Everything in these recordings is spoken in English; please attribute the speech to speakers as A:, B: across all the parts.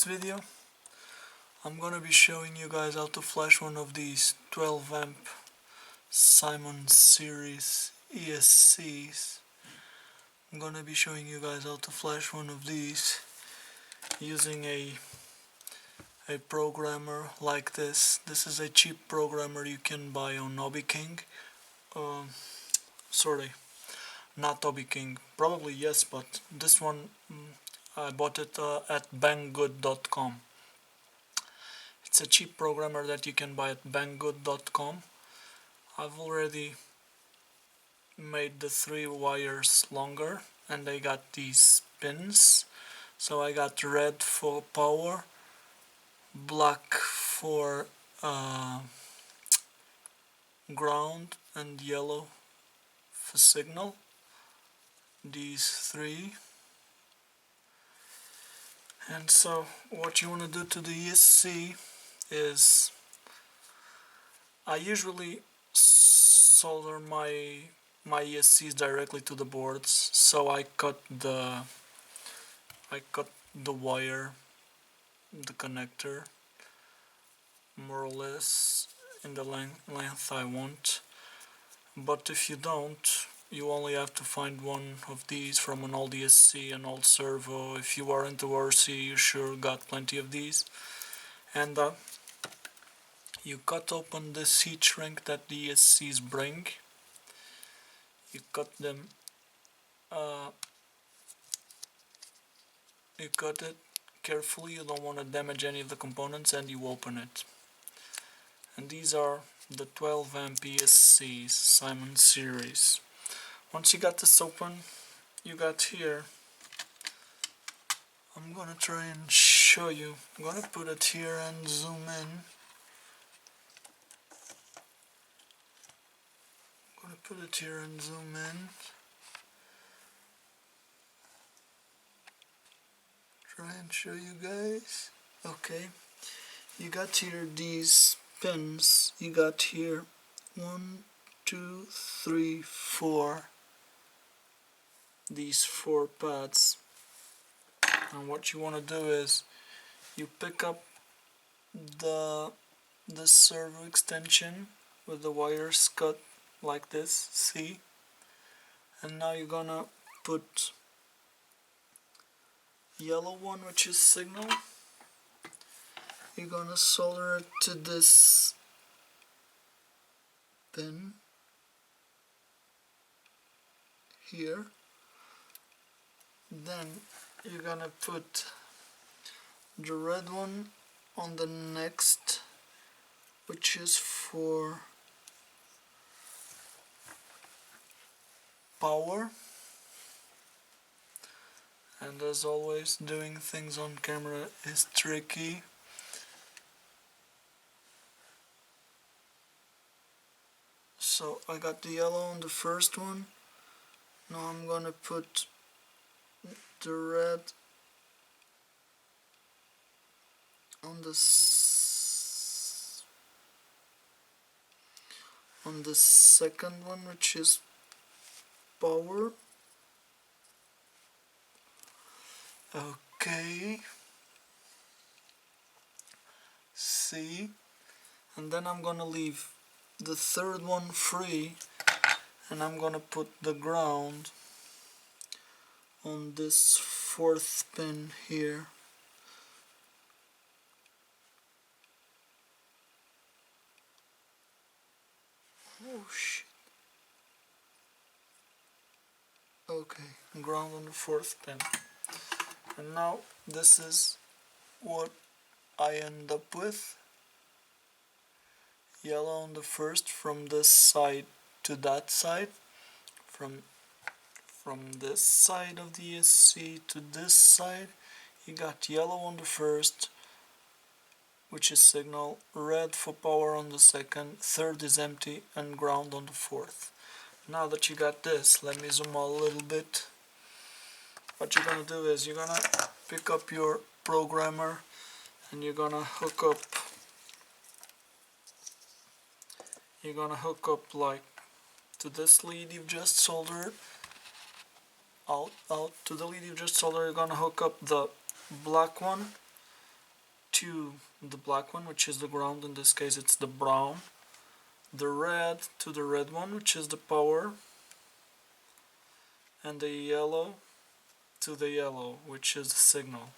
A: video I'm gonna be showing you guys how to flash one of these 12 amp Simon series ESCs. I'm gonna be showing you guys how to flash one of these using a programmer like this. This is a cheap programmer you can buy on Hobby King. Sorry, not Hobby King. Probably yes, but this one I bought it at banggood.com. It's a cheap programmer that you can buy at banggood.com. I've already made the 3 wires longer and I got these pins. So I got red for power, black for ground, and yellow for signal. These 3. And so what you want to do to the ESC is, I usually solder my ESCs directly to the boards, so I cut the wire, the connector, more or less in the length I want. But if you don't, you only have to find one of these from an old ESC, an old servo. If you are into RC, you sure got plenty of these. And you cut open this heat shrink that the ESCs bring. You cut them, you cut it carefully, you don't want to damage any of the components, and you open it. And these are the 12 amp ESCs, Simon series. Once you got this open, you got here, I'm gonna try and show you. I'm gonna put it here and zoom in. Put it here and zoom in. Try and show you guys. Okay, you got here these pins. You got here 1, 2, 3, 4. These 4 pads. And what you want to do is you pick up the servo extension with the wires cut like this, see? And now you're gonna put yellow one, which is signal. You're gonna solder it to this pin here. Then you're gonna put the red one on the next, which is for power. And as always, doing things on camera is tricky. So I got the yellow on the first one. Now I'm gonna put the red on the second one, which is power. Okay, see, and then I'm gonna leave the third one free, and I'm gonna put the ground on this 4th pin here. Oh shit. Okay, ground on the 4th pin. And now this is what I end up with. Yellow on the first from this side to that side. From this side of the ESC to this side, you got yellow on the first, which is signal, red for power on the second, third is empty, and ground on the 4th. Now that you got this, let me zoom out a little bit. What you're gonna do is you're gonna pick up your programmer and you're gonna hook up like to this lead you've just soldered. Out to the lead you've just soldered, you're gonna hook up the black one to the black one, which is the ground, in this case it's the brown, the red to the red one, which is the power, and the yellow to the yellow, which is the signal.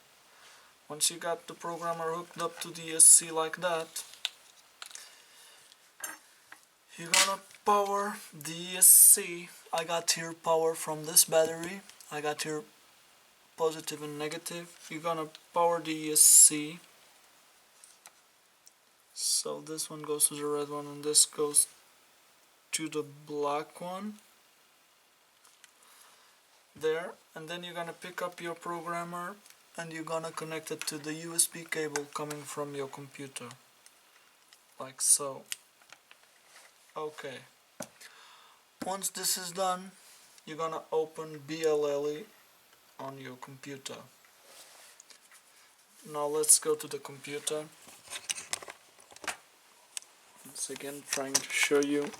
A: Once you got the programmer hooked up to the ESC like that, you're gonna power the ESC. I got here power from this battery, I got here positive and negative. You're gonna power the ESC. So this one goes to the red one and this goes to the black one. There, and then you're gonna pick up your programmer and you're gonna connect it to the USB cable coming from your computer. Like so. Okay. Once this is done, you're gonna open BLHeli on your computer. Now let's go to the computer. Once again, trying to show you.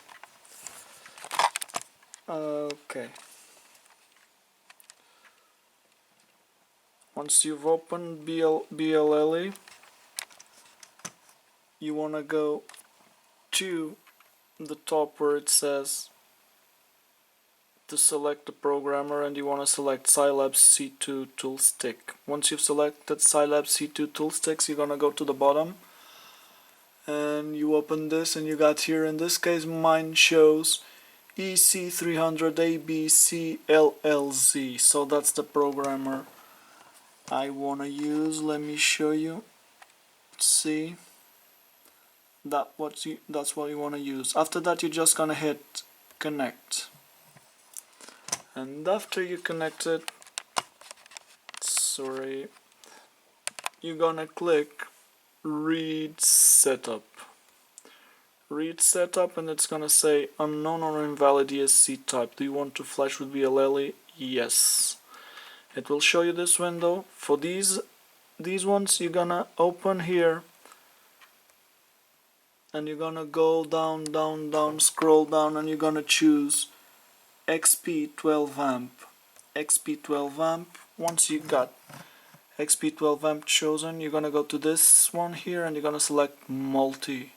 A: Okay. Once you've opened BLHeli, you wanna go to the top where it says to select the programmer, and you want to select Scilab C2 tool stick. Once you've selected Scilab C2 tool sticks, you're gonna go to the bottom and you open this, and you got here, in this case mine shows EC300ABCLLZ, so that's the programmer I wanna use. Let me show you. See, that's what you wanna use. After that, you're just gonna hit connect. And after you connect it, you're gonna click read setup. Read setup, and it's gonna say unknown or invalid ESC type. Do you want to flash with BLHeli? Yes. It will show you this window. For these ones, you're gonna open here and you're gonna go down, scroll down, and you're gonna choose XP 12 amp. XP 12 amp. Once you got XP 12 amp chosen, you're gonna go to this one here and you're gonna select multi,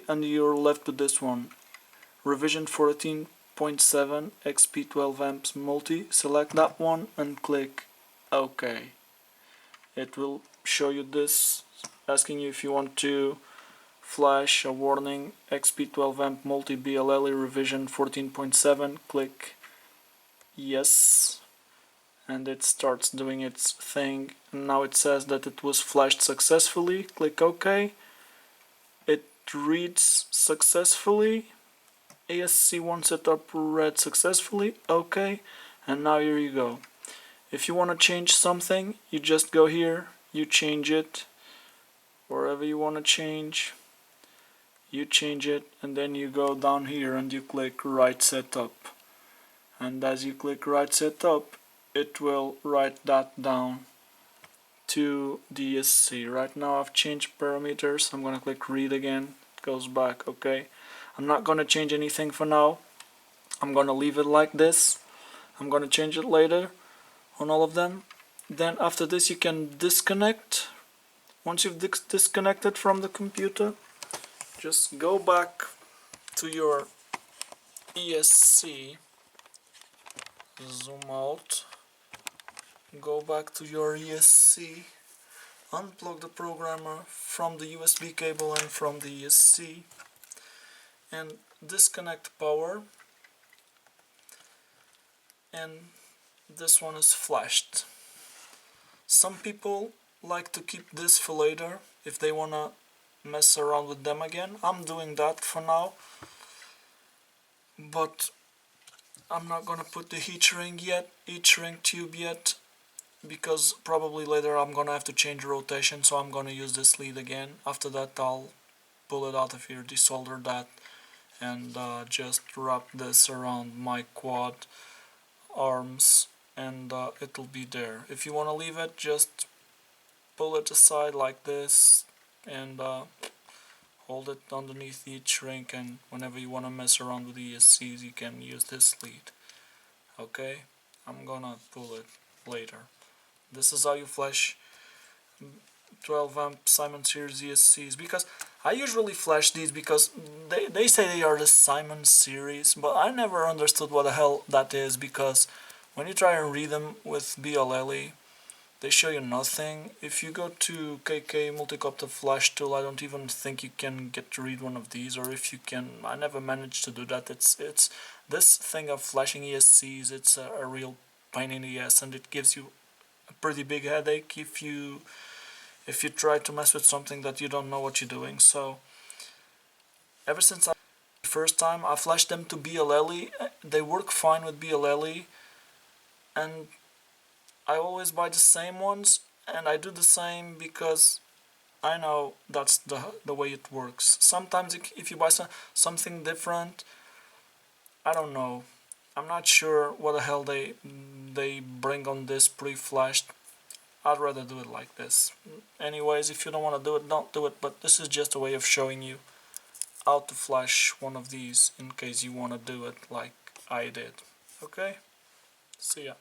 A: and you're left with this one, revision 14.7 XP 12 amps multi. Select that one and click OK. It will show you this, asking you if you want to flash a warning XP 12 amp multi BLHeli revision 14.7. Click yes, and it starts doing its thing. And now it says that it was flashed successfully. Click OK. It reads successfully. ESC1 setup read successfully. OK. And now here you go. If you want to change something, you just go here, you change it wherever you want to change. You change it, and then you go down here and you click write setup. And as you click write setup, it will write that down to the ESC. Right now I've changed parameters. I'm gonna click read again. It goes back. Okay. I'm not gonna change anything for now. I'm gonna leave it like this. I'm gonna change it later on all of them. Then after this you can disconnect. Once you've disconnected from the computer, just go back to your ESC, zoom out, go back to your ESC, unplug the programmer from the USB cable and from the ESC, and disconnect power, and this one is flashed. Some people like to keep this for later if they wanna mess around with them again. I'm doing that for now, but I'm not gonna put the heat shrink tube yet, because probably later I'm gonna have to change the rotation, so I'm gonna use this lead again. After that I'll pull it out of here, desolder that, and just wrap this around my quad arms, and it'll be there. If you wanna leave it, just pull it aside like this and hold it underneath the heat shrink, and whenever you want to mess around with the ESCs you can use this lead. Okay, I'm gonna pull it later. This is how you flash 12 amp Simon series ESCs, because I usually flash these because they say they are the Simon series, but I never understood what the hell that is, because when you try and read them with BLHeli, they show you nothing. If you go to KK Multicopter Flash Tool, I don't even think you can get to read one of these, or if you can, I never managed to do that. It's this thing of flashing ESCs, it's a real pain in the ass, and it gives you a pretty big headache if you try to mess with something that you don't know what you're doing. So ever since the first time I flashed them to BLHeli, they work fine with BLHeli, and I always buy the same ones, and I do the same because I know that's the way it works. Sometimes if you buy something different, I don't know. I'm not sure what the hell they bring on this pre-flashed. I'd rather do it like this. Anyways, if you don't want to do it, don't do it, but this is just a way of showing you how to flash one of these in case you want to do it like I did. Okay? See ya.